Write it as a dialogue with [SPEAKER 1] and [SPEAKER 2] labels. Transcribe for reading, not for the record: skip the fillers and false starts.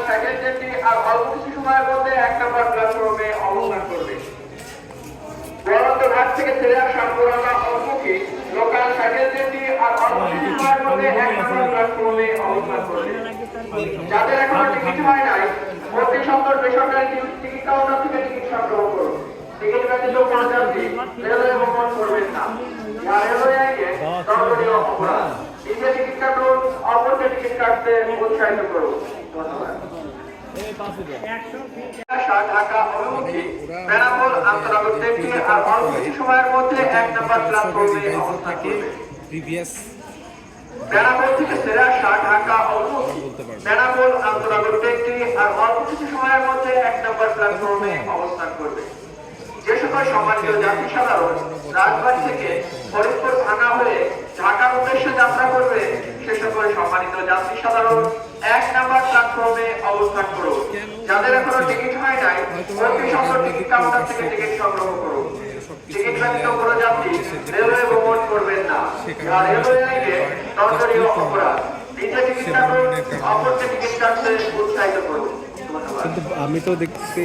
[SPEAKER 1] Cycle ট্রেনটি আর অল্প কিছু সময়ের মধ্যে 1 নম্বর প্ল্যাটফর্মে অবস্থান করবে। বরন্ত ঘাট থেকে ছেড়ে আসা পুরানা অভিমুখী লোকাল সাইকেল ট্রেনটি আর অল্প কিছু সময়ের মধ্যে 1 নম্বর প্ল্যাটফর্মে অবস্থান করবে। যাদের এখনো টিকিট হয় নাই, অতি সুন্দর বেসরকারি টিকিট কাউন্টার থেকে টিকিট সংগ্রহ করুন। টিকিট ব্যতীত কোনো যাত্রী রেলওয়ে ভ্রমণ করবেন না। আর রেলওয়ে আইনে দণ্ডনীয় অপরাধ। নিজে টিকিট কাটুন, অপরকে টিকিট কাটতে উৎসাহিত করুন। ধন্যবাদ। ঢাকা অভিমুখী বেনাপোল আন্তনগর ট্রেনটি আর অল্প কিছু সময়ের মধ্যে 1 নম্বর প্ল্যাটফর্মে অবস্থান করবে। বেনাপোল থেকে ছেড়ে আসা ঢাকা অভিমুখী বেনাপোল আন্তনগর ট্রেনটি আর অল্প কিছু সময়ের মধ্যে 1 নম্বর প্ল্যাটফর্মে অবস্থান করবে। যে সকল সম্মানিত যাত্রী সাধারণ রাজবাড়ী থেকে ফরিদপুর ভাঙা হয়ে ঢাকার উদ্দেশ্যে যাত্রা করবে, সে সকল সম্মানিত যাত্রী সাধারণ 1 নম্বর প্ল্যাটফর্মে অবস্থান করুন। যাদের এখনো টিকিট হয় নাই, অতি সুন্দর টিকিট কাউন্টার থেকে টিকিট সংগ্রহ করুন। টিকিট ব্যতীত কোনো যাত্রী রেলওয়ে ভ্রমণ করবেন না। আর রেলওয়ে আইনে দণ্ডনীয় অপরাধ। নিজে টিকিট কাটুন, অপরকে টিকিট কাটতে উৎসাহিত করুন। ধন্যবাদ।
[SPEAKER 2] আমি তো দেখছি